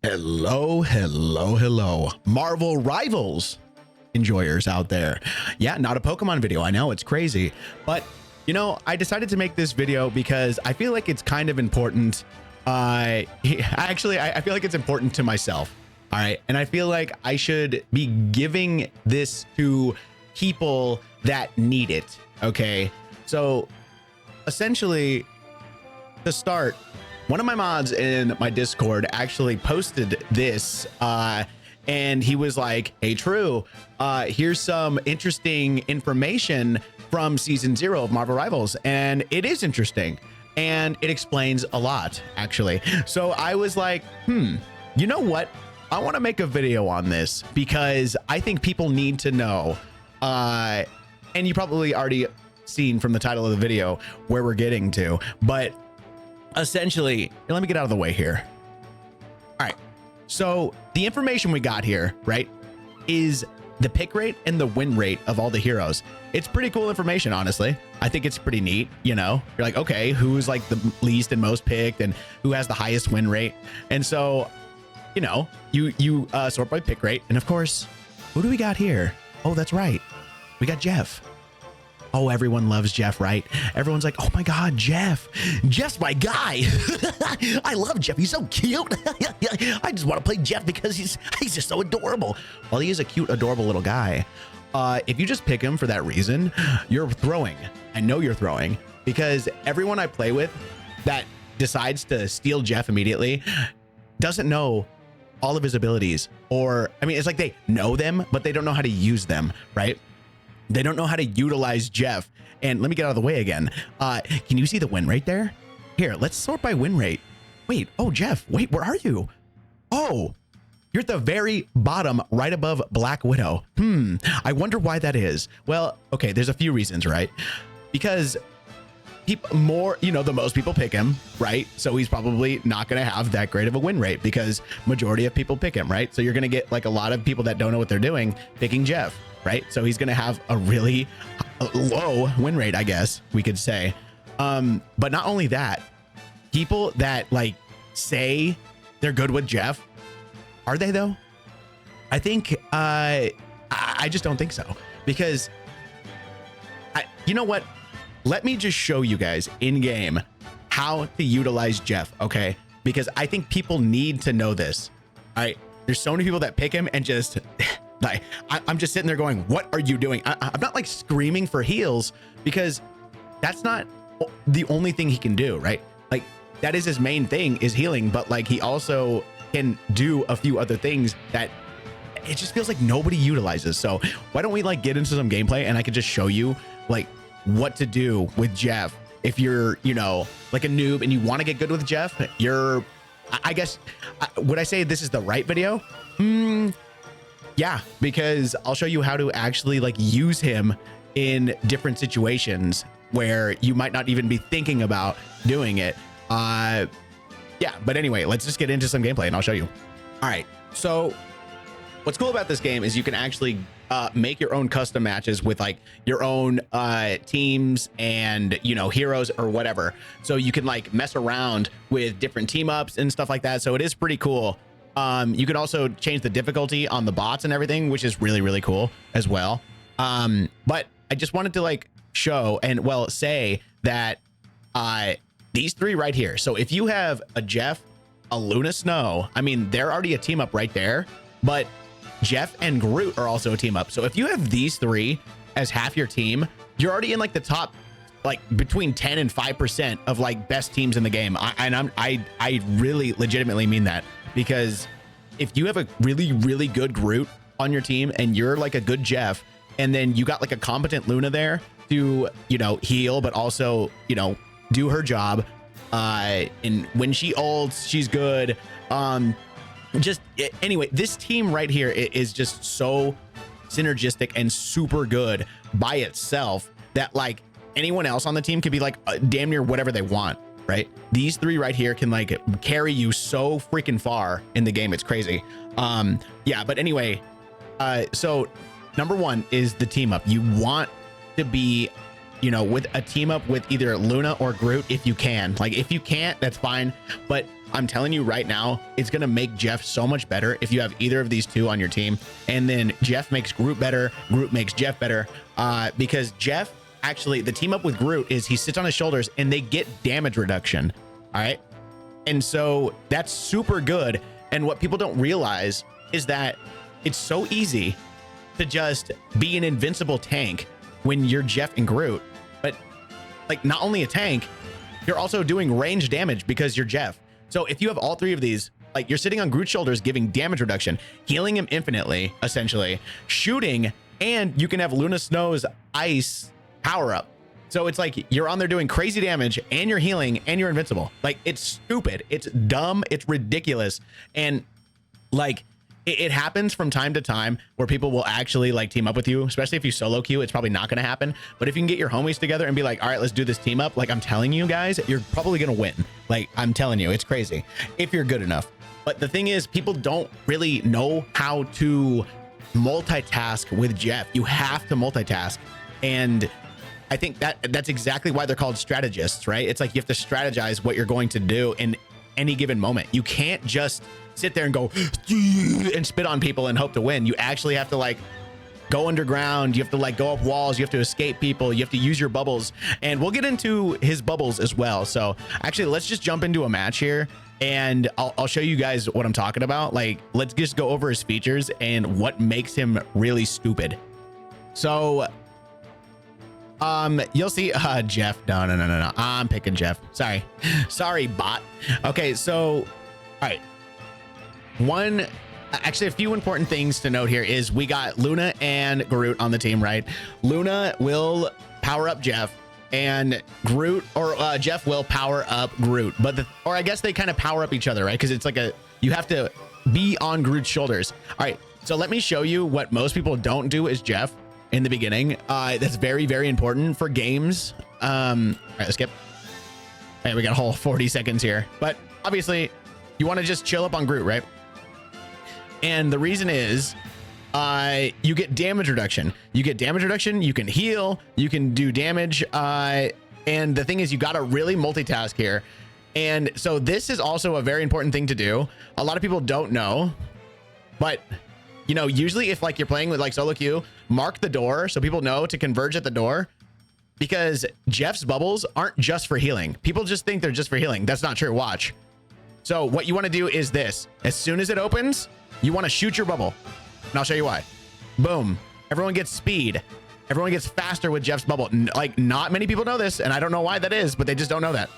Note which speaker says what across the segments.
Speaker 1: Hello, hello, hello. Marvel Rivals enjoyers out there. Yeah, not a Pokemon video. I know it's crazy, but you know, I decided to make this video because I feel like it's kind of important. I feel like it's important to myself. All right. And I feel like I should be giving this to people that need it. Okay. So essentially, to start, one of my mods in my Discord actually posted this and he was like, hey, True, here's some interesting information from season 0 of Marvel Rivals. And it is interesting and it explains a lot, actually. So I was like, you know what? I want to make a video on this because I think people need to know. And you probably already seen from the title of the video where we're getting to, but essentially, let me get out of the way here. All right. So the information we got here, right, is the pick rate and the win rate of all the heroes. It's pretty cool information, honestly. I think it's pretty neat. You know, you're like, okay, who's like the least and most picked and who has the highest win rate? And so, you know, you sort by pick rate. And of course, who do we got here? Oh, that's right. We got Jeff. Oh, everyone loves Jeff, right? Everyone's like, oh my God, Jeff. Jeff's my guy. I love Jeff. He's so cute. I just want to play Jeff because he's just so adorable. Well, he is a cute, adorable little guy. If you just pick him for that reason, you're throwing. I know you're throwing because everyone I play with that decides to steal Jeff immediately doesn't know all of his abilities. Or, I mean, it's like they know them, but they don't know how to use them, right? They don't know how to utilize Jeff. And let me get out of the way again. Can you see the win rate there? Here, let's sort by win rate. Wait, oh, Jeff, wait, where are you? Oh, you're at the very bottom, right above Black Widow. I wonder why that is. Well, okay, there's a few reasons, right? Because the most people pick him, right? So he's probably not going to have that great of a win rate because majority of people pick him, right? So you're going to get like a lot of people that don't know what they're doing picking Jeff. Right. So he's going to have a really low win rate, I guess we could say. But not only that, people that like say they're good with Jeff, are they though? I think I just don't think so, because you know what? Let me just show you guys in game how to utilize Jeff. OK, because I think people need to know this. All right. There's so many people that pick him and just like, I'm just sitting there going, what are you doing? I'm not like screaming for heals because that's not the only thing he can do, right? Like that is his main thing is healing, but like he also can do a few other things that it just feels like nobody utilizes. So why don't we like get into some gameplay and I could just show you like what to do with Jeff. If you're, you know, like a noob and you want to get good with Jeff, I guess, would I say this is the right video? Yeah, because I'll show you how to actually like use him in different situations where you might not even be thinking about doing it. Yeah, but anyway, let's just get into some gameplay and I'll show you. All right, so what's cool about this game is you can actually make your own custom matches with like your own teams and, you know, heroes or whatever. So you can like mess around with different team ups and stuff like that. So it is pretty cool. You can also change the difficulty on the bots and everything, which is really, really cool as well. But I just wanted to like show and well, say that these three right here. So if you have a Jeff, a Luna Snow, I mean, they're already a team up right there, but Jeff and Groot are also a team up. So if you have these three as half your team, you're already in like the top, like between 10 and 5% of like best teams in the game. I really legitimately mean that. Because if you have a really, really good Groot on your team and you're like a good Jeff, and then you got like a competent Luna there to, you know, heal, but also, you know, do her job. And when she ults, she's good. Anyway, this team right here is just so synergistic and super good by itself that like anyone else on the team could be like damn near whatever they want. Right? These three right here can like carry you so freaking far in the game. It's crazy. Yeah, but anyway, so number one is the team up. You want to be, you know, with a team up with either Luna or Groot if you can. Like if you can't, that's fine. But I'm telling you right now, it's going to make Jeff so much better if you have either of these two on your team. And then Jeff makes Groot better. Groot makes Jeff better. Because Jeff, actually, the team up with Groot is he sits on his shoulders and they get damage reduction. All right. And so that's super good. And what people don't realize is that it's so easy to just be an invincible tank when you're Jeff and Groot. But like, not only a tank, you're also doing range damage because you're Jeff. So if you have all three of these, like you're sitting on Groot's shoulders, giving damage reduction, healing him infinitely, essentially, shooting, and you can have Luna Snow's ice power up. So it's like you're on there doing crazy damage and you're healing and you're invincible. Like, it's stupid. It's dumb. It's ridiculous. And like, it happens from time to time where people will actually like team up with you, especially if you solo queue. It's probably not going to happen. But if you can get your homies together and be like, all right, let's do this team up. Like, I'm telling you guys, you're probably going to win. Like, I'm telling you, it's crazy if you're good enough. But the thing is, people don't really know how to multitask with Jeff. You have to multitask. And I think that's exactly why they're called strategists, right? It's like you have to strategize what you're going to do in any given moment. You can't just sit there and go and spit on people and hope to win. You actually have to like go underground. You have to like go up walls. You have to escape people. You have to use your bubbles. And we'll get into his bubbles as well. So actually, let's just jump into a match here and I'll show you guys what I'm talking about. Like, let's just go over his features and what makes him really stupid. So you'll see Jeff. No. I'm picking Jeff. Sorry, bot. Okay, so all right. Actually, a few important things to note here is we got Luna and Groot on the team, right? Luna will power up Jeff and Groot or Jeff will power up Groot, or I guess they kind of power up each other, right? Because it's like you have to be on Groot's shoulders. All right, so let me show you what most people don't do as Jeff in the beginning. That's very, very important for games. All right, let's skip. Hey, we got a whole 40 seconds here, but obviously you want to just chill up on Groot, right? And the reason is you get damage reduction. You can heal, you can do damage. And the thing is, you got to really multitask here. And so this is also a very important thing to do. A lot of people don't know, but you know, usually if like you're playing with like solo queue, mark the door so people know to converge at the door, because Jeff's bubbles aren't just for healing. People just think they're just for healing. That's not true. Watch. So what you want to do is this: as soon as it opens, you want to shoot your bubble, and I'll show you why. Boom. Everyone gets speed. Everyone gets faster with Jeff's bubble. Like, not many people know this, and I don't know why that is, but they just don't know that.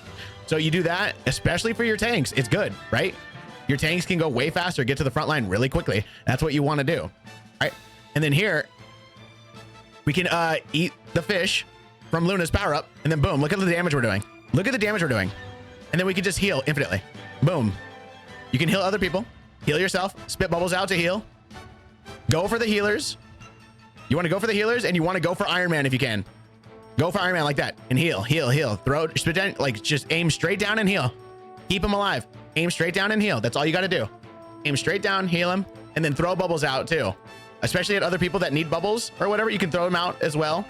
Speaker 1: So you do that, especially for your tanks. It's good, right? Your tanks can go way faster, get to the front line really quickly. That's what you want to do, right? And then here, we can eat the fish from Luna's power up, and then boom, look at the damage we're doing. Look at the damage we're doing. And then we can just heal infinitely. Boom. You can heal other people. Heal yourself, spit bubbles out to heal. Go for the healers. You want to go for the healers, and you want to go for Iron Man if you can. Go for Iron Man like that and heal. Throw, spit down, like just aim straight down and heal. Keep him alive. Aim straight down and heal. That's all you got to do. Aim straight down, heal him, and then throw bubbles out too. Especially at other people that need bubbles or whatever, you can throw them out as well.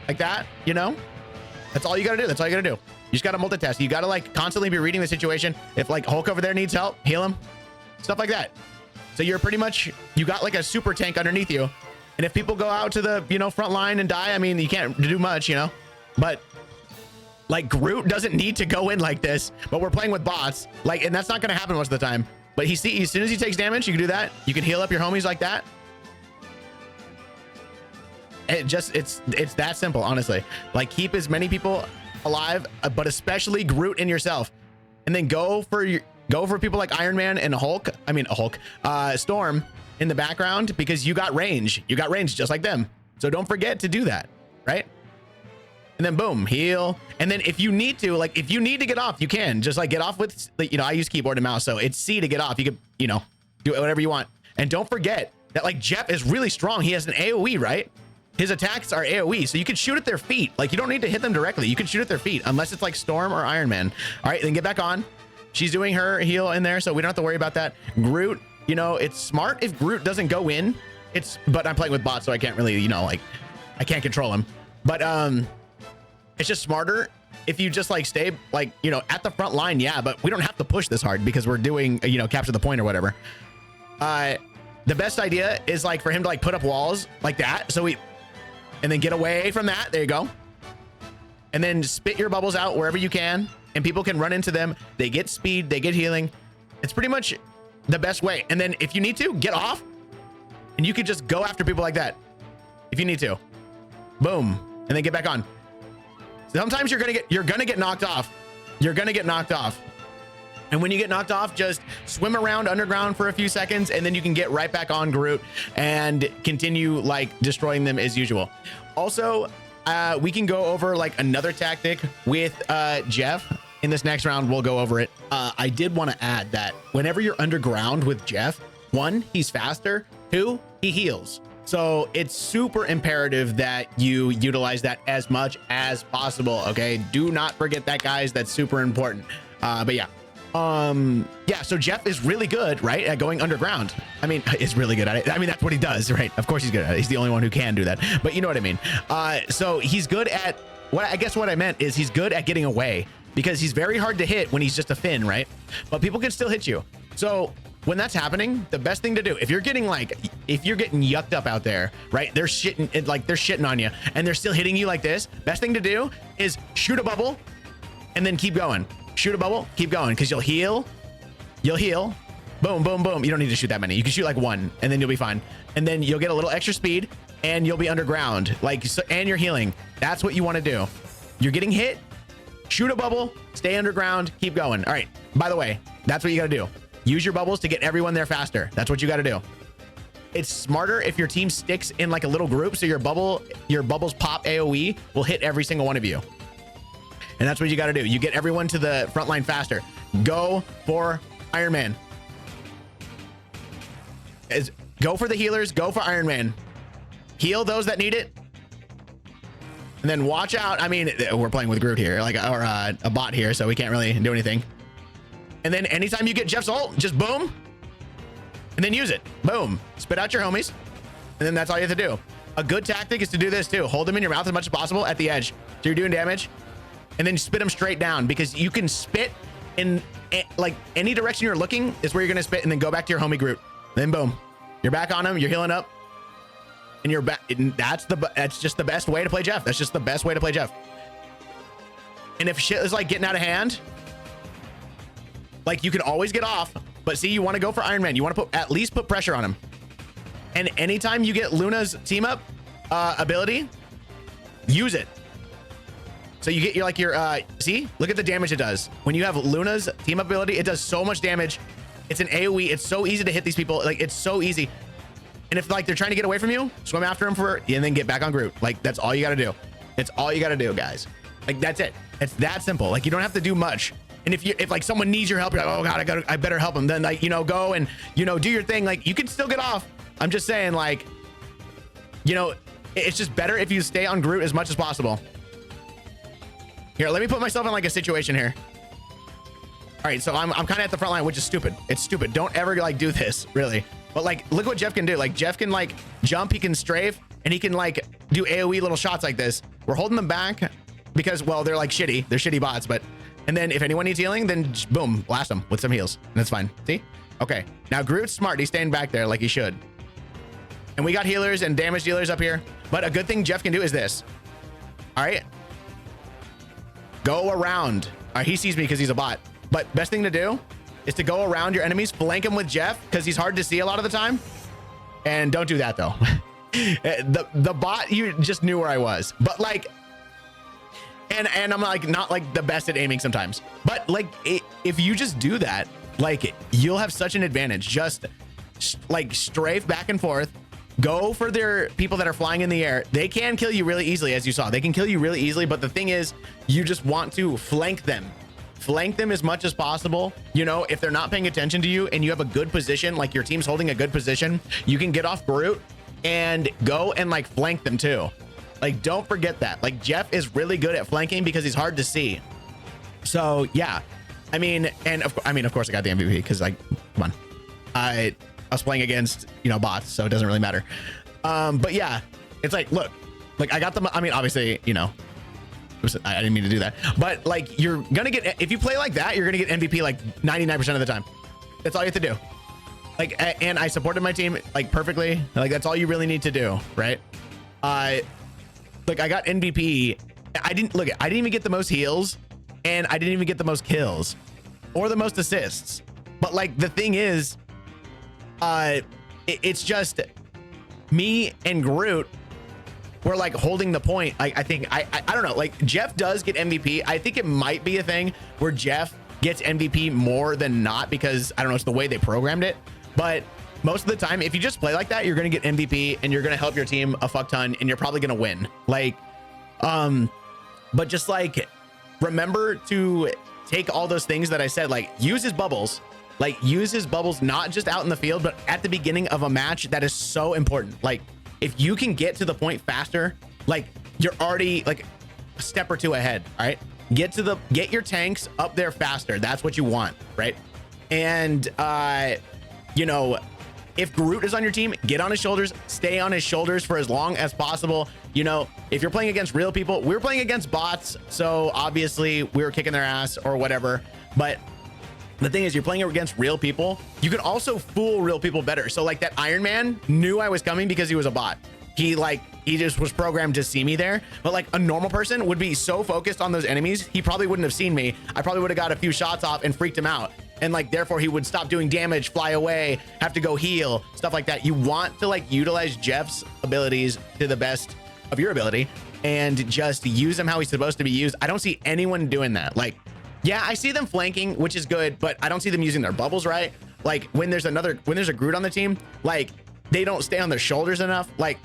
Speaker 1: Like that, you know? That's all you got to do. That's all you got to do. You just got to multitask. You got to like constantly be reading the situation. If like Hulk over there needs help, heal him. Stuff like that. So you're pretty much, you got like a super tank underneath you. And if people go out to the, you know, front line and die, I mean, you can't do much, you know, but like Groot doesn't need to go in like this, but we're playing with bots. Like, and that's not going to happen most of the time, but as soon as he takes damage, you can do that. You can heal up your homies like that. It's that simple, honestly. Like, keep as many people alive, but especially Groot and yourself, and then go for people like Iron Man and Storm in the background, because you got range just like them. So don't forget to do that, right? And then boom, heal. And then if you need to, like, if you need to get off, you can just like get off with, you know, I use keyboard and mouse, so it's C to get off. You could, you know, do whatever you want. And don't forget that like Jeff is really strong. He has an AoE, right? His attacks are AoE, so you can shoot at their feet. Like, you don't need to hit them directly. You can shoot at their feet, unless it's like Storm or Iron Man. All right, then get back on. She's doing her heal in there, so we don't have to worry about that. Groot, you know, it's smart if Groot doesn't go in. But I'm playing with bots, so I can't really, you know, like, I can't control him. But it's just smarter if you just like stay like, you know, at the front line, yeah, but we don't have to push this hard because we're doing, you know, capture the point or whatever. The best idea is like for him to like put up walls like that. So and then get away from that. There you go. And then spit your bubbles out wherever you can, and people can run into them. They get speed, they get healing. It's pretty much the best way. And then if you need to, get off and you can just go after people like that if you need to. Boom. And then get back on. Sometimes you're gonna get knocked off. You're gonna get knocked off. And when you get knocked off, just swim around underground for a few seconds, and then you can get right back on Groot and continue like destroying them as usual. Also, we can go over like another tactic with Jeff. In this next round, we'll go over it. I did want to add that whenever you're underground with Jeff, 1, he's faster, 2, he heals. So it's super imperative that you utilize that as much as possible. Okay, do not forget that, guys. That's super important. But yeah. Yeah, so Jeff is really good, right, at going underground. I mean, is really good at it. I mean, that's what he does, right? Of course he's good at it. He's the only one who can do that, but you know what I mean. So he's good at what I meant is he's good at getting away, because he's very hard to hit when he's just a Finn, right? But people can still hit you. So when that's happening, the best thing to do, if you're getting yucked up out there, right? They're shitting on you and they're still hitting you like this. Best thing to do is shoot a bubble and then keep going. Shoot a bubble, keep going, because you'll heal. Boom, boom, boom. You don't need to shoot that many. You can shoot like 1 and then you'll be fine. And then you'll get a little extra speed and you'll be underground, and you're healing. That's what you want to do. You're getting hit, shoot a bubble, stay underground, keep going. All right, by the way, that's what you got to do. Use your bubbles to get everyone there faster. That's what you got to do. It's smarter if your team sticks in like a little group, so your bubbles pop AoE will hit every single one of you. And that's what you got to do. You get everyone to the front line faster. Go for Iron Man. Go for the healers. Go for Iron Man. Heal those that need it. And then watch out. I mean, we're playing with Groot here, or a bot here, so we can't really do anything. And then anytime you get Jeff's ult, just boom. And then use it. Boom. Spit out your homies. And then that's all you have to do. A good tactic is to do this too. Hold them in your mouth as much as possible at the edge. So you're doing damage. And then spit them straight down, because you can spit in like any direction you're looking is where you're gonna spit, and then go back to your homie Groot. Then boom, you're back on him, you're healing up, and you're back. That's just the best way to play Jeff. That's just the best way to play Jeff. And if shit is like getting out of hand, like you can always get off, but see, you want to go for Iron Man. You want to at least put pressure on him. And anytime you get Luna's team up ability, use it. So you get your see, look at the damage it does. When you have Luna's team up ability, it does so much damage. It's an AoE. It's so easy to hit these people. Like, it's so easy. And if like they're trying to get away from you, swim after them and then get back on Groot. Like, that's all you got to do. It's all you got to do, guys. Like, that's it. It's that simple. Like, you don't have to do much. And if like someone needs your help, you're like, oh God, I better help them. Then like, go and, do your thing. Like, you can still get off. I'm just saying, like, it's just better if you stay on Groot as much as possible. Here, let me put myself in like a situation here. All right, so I'm kind of at the front line, which is stupid. It's stupid. Don't ever like do this, really. But like, look what Jeff can do. Like, Jeff can like jump, he can strafe, and he can like do AoE little shots like this. We're holding them back because, well, they're like shitty. They're shitty bots, and then if anyone needs healing, then just, boom, blast them with some heals. And that's fine. See? Okay. Now Groot's smart. He's staying back there like he should. And we got healers and damage dealers up here. But a good thing Jeff can do is this. All right. Go around. All right, he sees me because he's a bot. But best thing to do is to go around your enemies, flank him with Jeff, because he's hard to see a lot of the time. And don't do that though. the bot, you just knew where I was. But like, and I'm like not like the best at aiming sometimes. But like, if you just do that, like, you'll have such an advantage. Just like strafe back and forth. Go for their people that are flying in the air. They can kill you really easily, as you saw. They can kill you really easily, but the thing is, you just want to flank them. Flank them as much as possible. If they're not paying attention to you and you have a good position, like your team's holding a good position, you can get off Groot and go and like flank them too. Like, don't forget that. Like, Jeff is really good at flanking because he's hard to see. So yeah, I mean, of course I got the MVP because, like, come on. I was playing against, bots, so it doesn't really matter. But yeah, it's like, look, like I got them. I mean, obviously, Oops, I didn't mean to do that. But like, you're gonna get, if you play like that, you're gonna get MVP like 99% of the time. That's all you have to do. Like, and I supported my team like perfectly. Like, that's all you really need to do, right? Like, I got MVP. I didn't even get the most heals, and I didn't even get the most kills or the most assists. But like, the thing is, it's just me and Groot were like holding the point. Like, I think I don't know, like Jeff does get MVP. I think it might be a thing where Jeff gets MVP more than not, because I don't know, it's the way they programmed it. But most of the time, if you just play like that, you're gonna get MVP and you're gonna help your team a fuck ton, and you're probably gonna win. Like, but just like, remember to take all those things that I said, like use his bubbles. Like, use his bubbles, not just out in the field, but at the beginning of a match. That is so important. Like, if you can get to the point faster, like you're already like a step or two ahead. All right, get your tanks up there faster. That's what you want, right? And you know, if Groot is on your team, get on his shoulders, stay on his shoulders for as long as possible. You know, if you're playing against real people, we're playing against bots, so obviously we were kicking their ass or whatever. But the thing is, you're playing against real people. You can also fool real people better. So like, that Iron Man knew I was coming because he was a bot. He just was programmed to see me there. But like, a normal person would be so focused on those enemies, he probably wouldn't have seen me. I probably would have got a few shots off and freaked him out. And like, therefore he would stop doing damage, fly away, have to go heal, stuff like that. You want to like utilize Jeff's abilities to the best of your ability and just use him how he's supposed to be used. I don't see anyone doing that. Like, yeah, I see them flanking, which is good, but I don't see them using their bubbles right. Like, when there's a Groot on the team, like, they don't stay on their shoulders enough. Like,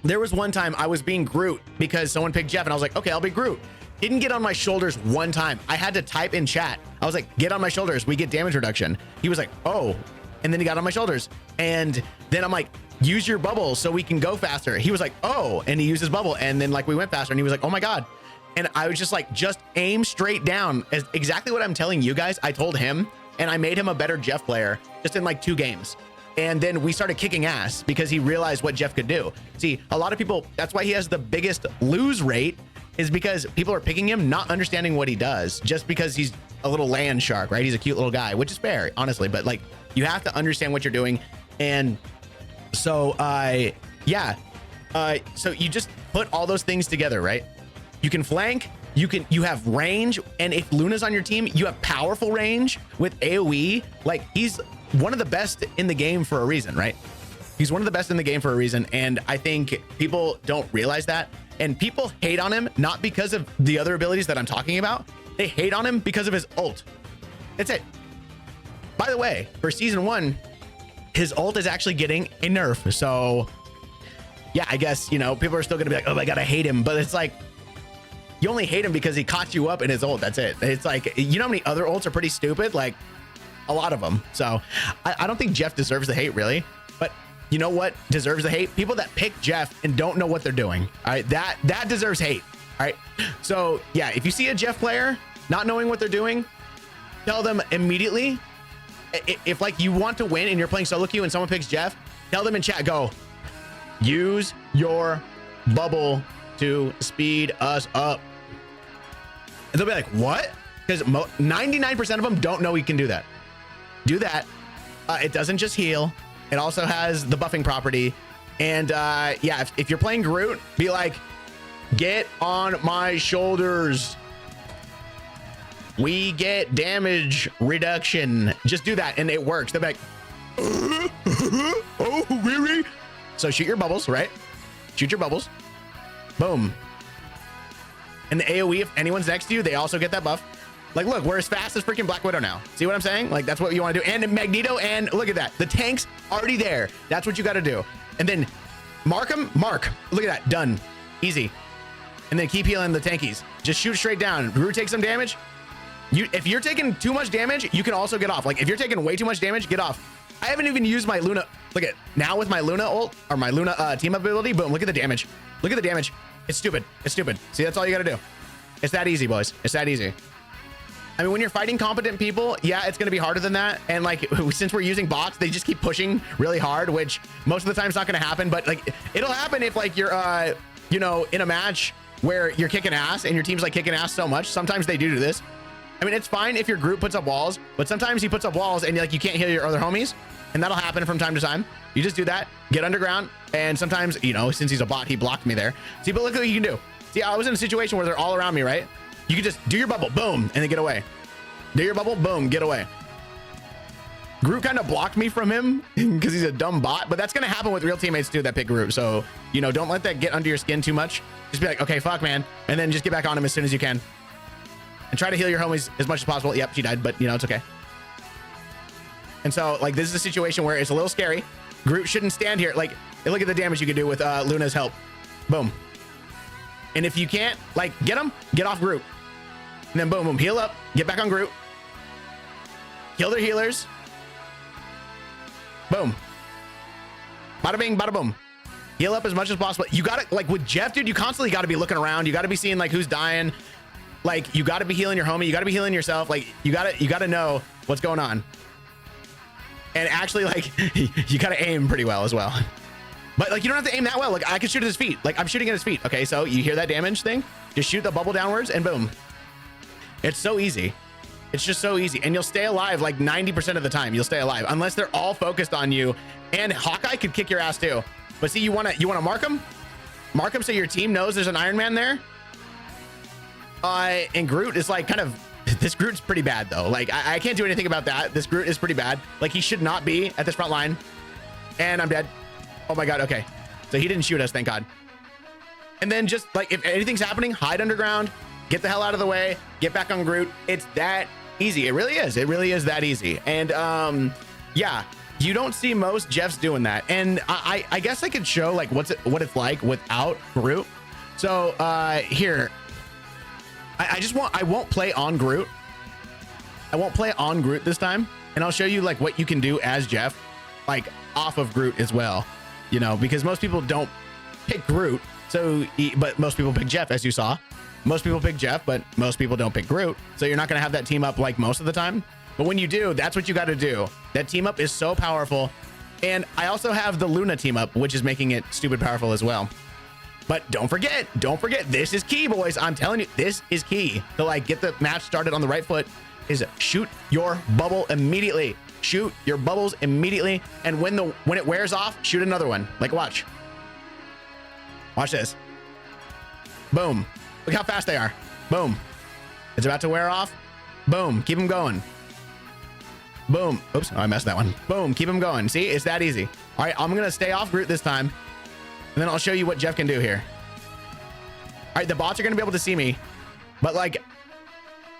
Speaker 1: there was one time I was being Groot because someone picked Jeff, and I was like, okay, I'll be Groot. Didn't get on my shoulders one time. I had to type in chat. I was like, get on my shoulders, we get damage reduction. He was like, oh, and then he got on my shoulders. And then I'm like, use your bubble so we can go faster. He was like, oh, and he used his bubble, and then like we went faster, and he was like, oh my God. And I was just like, just aim straight down. As exactly what I'm telling you guys, I told him, and I made him a better Jeff player just in like 2 games. And then we started kicking ass because he realized what Jeff could do. See, a lot of people, that's why he has the biggest lose rate, is because people are picking him, not understanding what he does, just because he's a little land shark, right? He's a cute little guy, which is fair, honestly, but like, you have to understand what you're doing. And so, yeah. So you just put all those things together, right? You can flank, you have range, and if Luna's on your team, you have powerful range with AoE. Like, he's one of the best in the game for a reason, right? He's one of the best in the game for a reason, and I think people don't realize that. And people hate on him not because of the other abilities that I'm talking about. They hate on him because of his ult. That's it. By the way, for season 1, his ult is actually getting a nerf. So yeah, I guess, you know, people are still gonna be like, oh my God, I hate him. But it's like, you only hate him because he caught you up in his ult. That's it. It's like, you know how many other ults are pretty stupid? Like, a lot of them. So I don't think Jeff deserves the hate, really. But you know what deserves the hate? People that pick Jeff and don't know what they're doing. All right, that deserves hate. All right. So yeah, if you see a Jeff player not knowing what they're doing, tell them immediately. If like you want to win and you're playing solo queue and someone picks Jeff, tell them in chat, go use your bubble to speed us up. And they'll be like, what? Because 99% of them don't know he can do that. Do that. It doesn't just heal. It also has the buffing property. And yeah, if you're playing Groot, be like, get on my shoulders. We get damage reduction. Just do that and it works. They're like, oh, really? So shoot your bubbles, right? Shoot your bubbles. Boom. And the AoE, if anyone's next to you, they also get that buff. Like, look, we're as fast as freaking Black Widow now. See what I'm saying? Like, that's what you want to do. And Magneto, and look at that. The tank's already there. That's what you got to do. And then mark them. Mark. Look at that. Done. Easy. And then keep healing the tankies. Just shoot straight down. Groot takes some damage. If you're taking too much damage, you can also get off. Like, if you're taking way too much damage, get off. I haven't even used my Luna. Look at now with my Luna ult, or my Luna team ability. Boom. Look at the damage. Look at the damage. It's stupid. It's stupid. See, that's all you got to do. It's that easy, boys. It's that easy. I mean, when you're fighting competent people, yeah, it's going to be harder than that. And like, since we're using bots, they just keep pushing really hard, which most of the time is not going to happen. But like, it'll happen if like you're, you know, in a match where you're kicking ass and your team's like kicking ass so much. Sometimes they do this. I mean, it's fine if your group puts up walls, but sometimes he puts up walls and like you can't heal your other homies, and that'll happen from time to time. You just do that, get underground, and sometimes, you know, since he's a bot, he blocked me there. See, but look what you can do. See, I was in a situation where they're all around me, right? You can just do your bubble, boom, and then get away. Do your bubble, boom, get away. Groot kind of blocked me from him because he's a dumb bot, but that's going to happen with real teammates too that pick Groot. So, you know, don't let that get under your skin too much. Just be like, okay, fuck, man. And then just get back on him as soon as you can. And try to heal your homies as much as possible. Yep, she died, but, you know, it's okay. And so, like, this is a situation where it's a little scary. Groot shouldn't stand here. Like, look at the damage you can do with Luna's help. Boom. And if you can't, like, get him, get off Groot. And then boom, boom, heal up, get back on Groot. Kill their healers. Boom. Bada bing, bada boom. Heal up as much as possible. You gotta, like with Jeff, dude, you constantly gotta be looking around. You gotta be seeing like who's dying. Like you gotta be healing your homie. You gotta be healing yourself. Like you gotta know what's going on. And actually like you gotta aim pretty well as well. But like you don't have to aim that well. Like I can shoot at his feet. Like I'm shooting at his feet. Okay, so you hear that damage thing? Just shoot the bubble downwards and boom. It's so easy. It's just so easy. And you'll stay alive like 90% of the time. You'll stay alive unless they're all focused on you. And Hawkeye could kick your ass too. But see, you wanna mark him? Mark him so your team knows there's an Iron Man there. And Groot is like kind of, this Groot's pretty bad though. Like I can't do anything about that. This Groot is pretty bad. Like he should not be at this front line. And I'm dead. Oh my God, okay. So he didn't shoot us, thank God. And then just like, if anything's happening, hide underground, get the hell out of the way, get back on Groot. It's that easy. It really is. It really is that easy. And yeah, you don't see most Jeffs doing that. And I guess I could show like what it's like without Groot. So here, I won't play on Groot. I won't play on Groot this time. And I'll show you like what you can do as Jeff, like off of Groot as well, you know, because most people don't pick Groot. So, but most people pick Jeff, as you saw. Most people pick Jeff, but most people don't pick Groot. So you're not going to have that team up like most of the time. But when you do, that's what you got to do. That team up is so powerful. And I also have the Luna team up, which is making it stupid powerful as well. But don't forget, this is key, boys. I'm telling you, this is key to like get the match started on the right foot is shoot your bubble immediately. Shoot your bubbles immediately. And when it wears off, shoot another one. Like watch this. Boom. Look how fast they are. Boom. It's about to wear off. Boom. Keep them going. Boom. Oops. Oh, I messed that one. Boom. Keep them going. See, it's that easy. All right. I'm going to stay off Groot this time. And then I'll show you what Jeff can do here. All right. The bots are going to be able to see me. But like,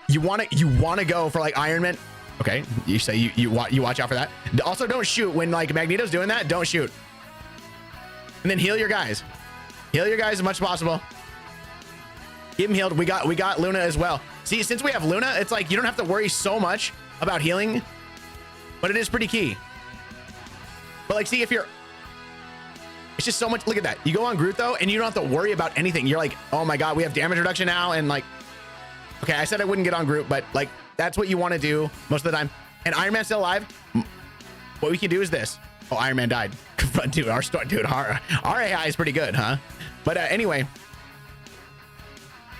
Speaker 1: you want to go for like Iron Man. Okay. You say you watch out for that. Also, don't shoot when like Magneto's doing that. Don't shoot. And then heal your guys. Heal your guys as much as possible. Keep him healed. We got Luna as well. See, since we have Luna, it's like you don't have to worry so much about healing, but it is pretty key. But like, see, if you're, it's just so much. Look at that. You go on Groot though, and you don't have to worry about anything. You're like, oh my God, we have damage reduction now. And like, okay, I said I wouldn't get on Groot, but like, that's what you want to do most of the time. And Iron Man's still alive. What we can do is this. Oh, Iron Man died. Dude, our AI is pretty good, huh? But anyway.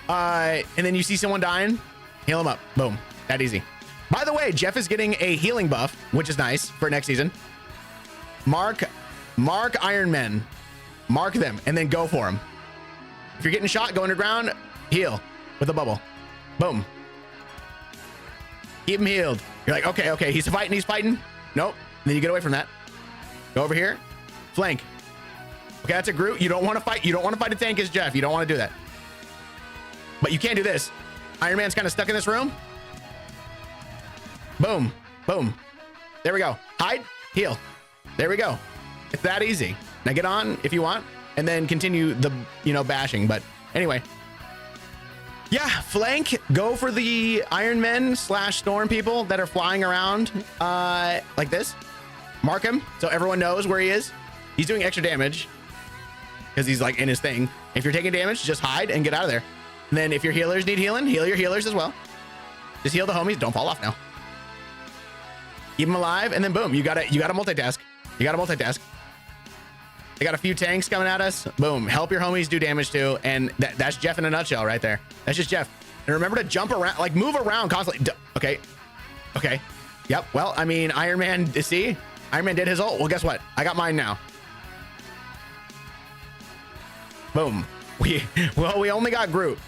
Speaker 1: And then you see someone dying, heal them up. Boom. That easy. By the way, Jeff is getting a healing buff, which is nice for next season. Mark Iron Men. Mark them and then go for them. If you're getting shot, go underground, heal with a bubble. Boom. Keep him healed. You're like, okay, he's fighting. Nope. And then you get away from that. Go over here. Flank. Okay, that's a Groot. You don't want to fight. You don't want to fight a tank as Jeff. You don't want to do that. But you can't do this. Iron Man's kind of stuck in this room. Boom. Boom. There we go. Hide. Heal. There we go. It's that easy. Now get on if you want. And then continue the, bashing. But anyway. Yeah, flank. Go for the Iron Men / Storm people that are flying around like this. Mark him so everyone knows where he is. He's doing extra damage because he's like in his thing. If you're taking damage, just hide and get out of there. And then if your healers need healing, heal your healers as well. Just heal the homies. Don't fall off now. Keep them alive, and then boom, you gotta multitask. You gotta multitask. They got a few tanks coming at us. Boom. Help your homies do damage too. And that's Jeff in a nutshell right there. That's just Jeff. And remember to jump around, like move around constantly. Okay. Okay. Yep. Well, I mean, Iron Man, see? Iron Man did his ult. Well, guess what? I got mine now. Boom. We only got Groot.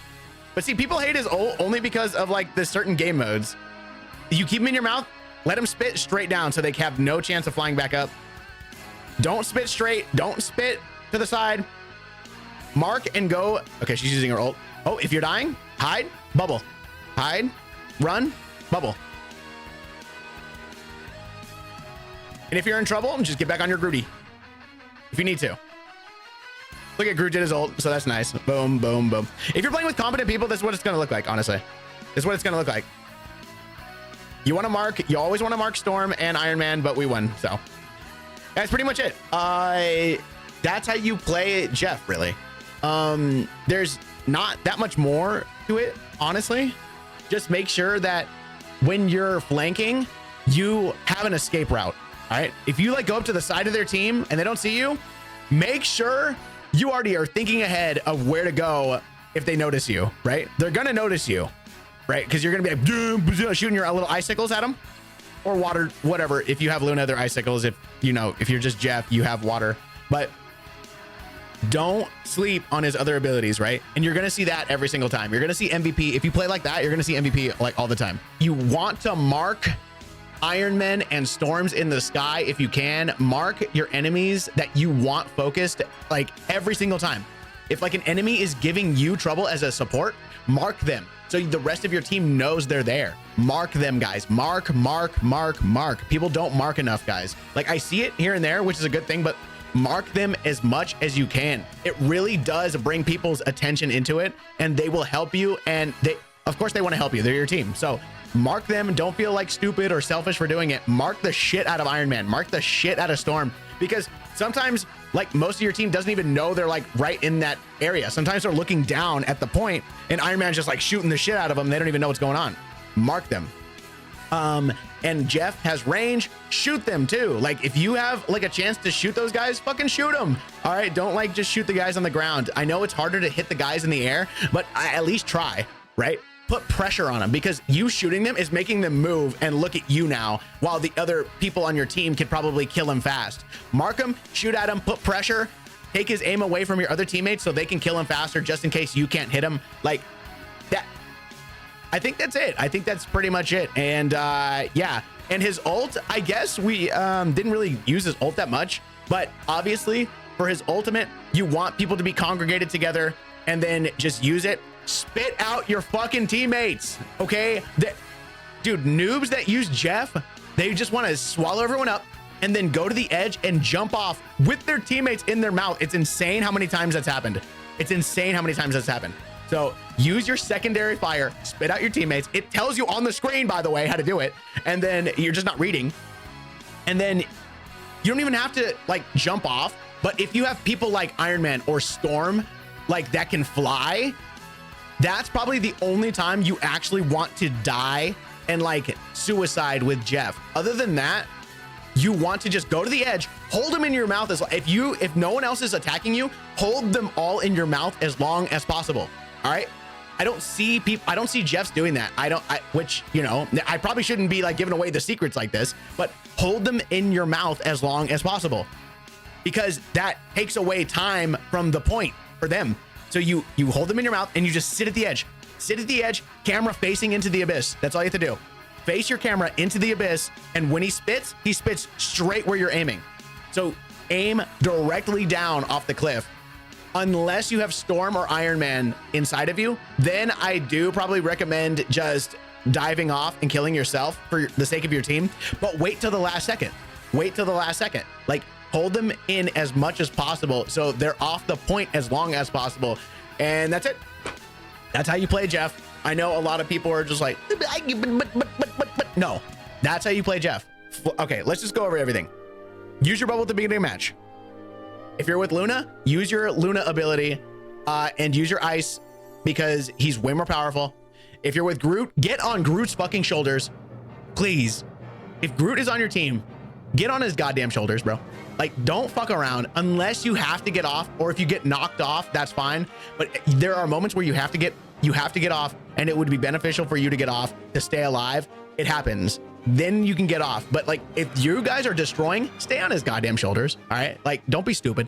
Speaker 1: But see, people hate his ult only because of like the certain game modes. You keep him in your mouth, let him spit straight down so they have no chance of flying back up. Don't spit straight. Don't spit to the side. Mark and go. Okay, she's using her ult. Oh, if you're dying, hide, bubble. Hide, run, bubble. And if you're in trouble, just get back on your Grooty. If you need to. Look at Groot did his ult, so that's nice. Boom, boom, boom. If you're playing with competent people, this is what it's going to look like, honestly. This is what it's going to look like. You want to mark, you always want to mark Storm and Iron Man, but we won, so. That's pretty much it. That's how you play Jeff, really. There's not that much more to it, honestly. Just make sure that when you're flanking, you have an escape route. All right. If you like go up to the side of their team and they don't see you, make sure you already are thinking ahead of where to go if they notice you, right? They're going to notice you, right? Because you're going to be like shooting your little icicles at them or water, whatever. If you have Luna, they're icicles. If you know, if you're just Jeff, you have water, but don't sleep on his other abilities, right? And you're going to see that every single time. You're going to see MVP. If you play like that, you're going to see MVP like all the time. You want to mark Iron Men and Storms in the sky if you can. Mark your enemies that you want focused like every single time. If like an enemy is giving you trouble as a support, mark them so the rest of your team knows they're there. Mark them, guys. Mark, mark, mark, mark. People don't mark enough, guys. Like I see it here and there, which is a good thing, but mark them as much as you can. It really does bring people's attention into it, and they will help you. And they, of course, they want to help you. They're your team. So mark them. Don't feel like stupid or selfish for doing it. Mark the shit out of Iron Man. Mark the shit out of Storm, because sometimes like most of your team doesn't even know they're like right in that area. Sometimes they're looking down at the point and Iron Man's just like shooting the shit out of them. They don't even know what's going on. Mark them. And Jeff has range. Shoot them too. Like if you have like a chance to shoot those guys, fucking shoot them. All right. Don't like just shoot the guys on the ground. I know it's harder to hit the guys in the air, but at least try, right? Put pressure on them, because you shooting them is making them move and look at you now, while the other people on your team could probably kill him fast. Mark him, shoot at him, put pressure, take his aim away from your other teammates so they can kill him faster just in case you can't hit him. Like that. I think that's it. I think that's pretty much it. And yeah, and his ult, I guess we didn't really use his ult that much, but obviously for his ultimate, you want people to be congregated together and then just use it. Spit out your fucking teammates, okay? Dude, noobs that use Jeff, they just want to swallow everyone up and then go to the edge and jump off with their teammates in their mouth. It's insane how many times that's happened. It's insane how many times that's happened. So use your secondary fire, spit out your teammates. It tells you on the screen, by the way, how to do it. And then you're just not reading. And then you don't even have to like jump off. But if you have people like Iron Man or Storm, like that can fly, that's probably the only time you actually want to die and like suicide with Jeff. Other than that, you want to just go to the edge, hold them in your mouth as if no one else is attacking you, hold them all in your mouth as long as possible. All right. I don't see Jeffs doing that. Which, you know, I probably shouldn't be like giving away the secrets like this, but hold them in your mouth as long as possible, because that takes away time from the point for them. So you hold them in your mouth and you just sit at the edge, camera facing into the abyss. That's all you have to do. Face your camera into the abyss. And when he spits straight where you're aiming. So aim directly down off the cliff. Unless you have Storm or Iron Man inside of you, then I do probably recommend just diving off and killing yourself for the sake of your team. But wait till the last second. Wait till the last second. Like, hold them in as much as possible so they're off the point as long as possible. And that's it. That's how you play Jeff. I know a lot of people are just like, but no, that's how you play Jeff. Okay, let's just go over everything. Use your bubble at the beginning of the match. If you're with Luna, use your Luna ability and use your ice, because he's way more powerful. If you're with Groot, get on Groot's fucking shoulders, please. If Groot is on your team, get on his goddamn shoulders, bro. Like, don't fuck around unless you have to get off, or if you get knocked off, that's fine. But there are moments where you have to get off, and it would be beneficial for you to get off to stay alive. It happens. Then you can get off. But like, if you guys are destroying, stay on his goddamn shoulders. All right. Like, don't be stupid.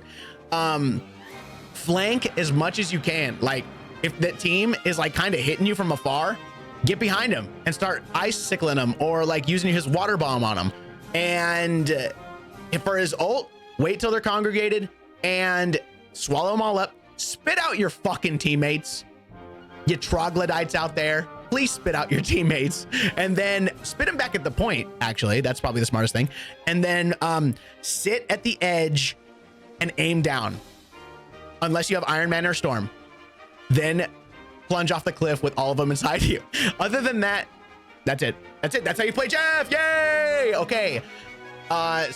Speaker 1: Flank as much as you can. Like, if that team is like kind of hitting you from afar, get behind him and start ice-sickling him, or like using his water bomb on him. And if for his ult, wait till they're congregated and swallow them all up. Spit out your fucking teammates. You troglodytes out there, please spit out your teammates, and then spit them back at the point. Actually, that's probably the smartest thing. And then sit at the edge and aim down, unless you have Iron Man or Storm. Then plunge off the cliff with all of them inside you. Other than that, that's it. That's it. That's how you play Jeff. Yay. Okay.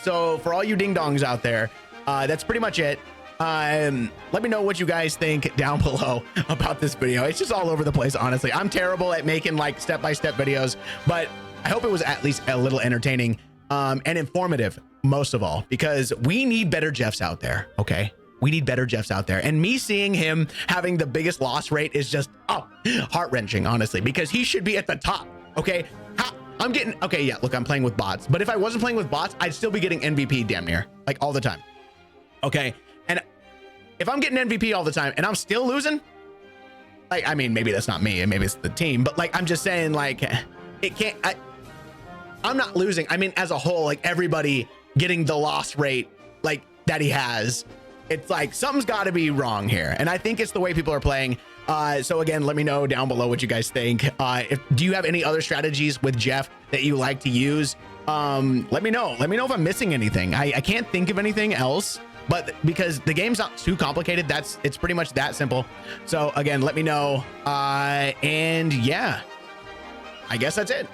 Speaker 1: So for all you ding dongs out there, that's pretty much it. Let me know what you guys think down below about this video. It's just all over the place, honestly. I'm terrible at making like step-by-step videos, but I hope it was at least a little entertaining and informative, most of all, because we need better Jeffs out there. Okay, we need better Jeffs out there, and me seeing him having the biggest loss rate is just heart-wrenching, honestly, because he should be at the top. Okay, I'm getting, okay, yeah, look, I'm playing with bots, but if I wasn't playing with bots, I'd still be getting MVP damn near, like, all the time. Okay, and if I'm getting MVP all the time and I'm still losing, like, I mean, maybe that's not me and maybe it's the team, but like, I'm just saying, like, it can't, I'm not losing. I mean, as a whole, like, everybody getting the loss rate like that he has, it's like something's got to be wrong here, and I think it's the way people are playing. So again, let me know down below what you guys think. Do you have any other strategies with Jeff that you like to use? Let me know if I'm missing anything. I can't think of anything else, but because the game's not too complicated, it's pretty much that simple. So again, let me know. And yeah, I guess that's it.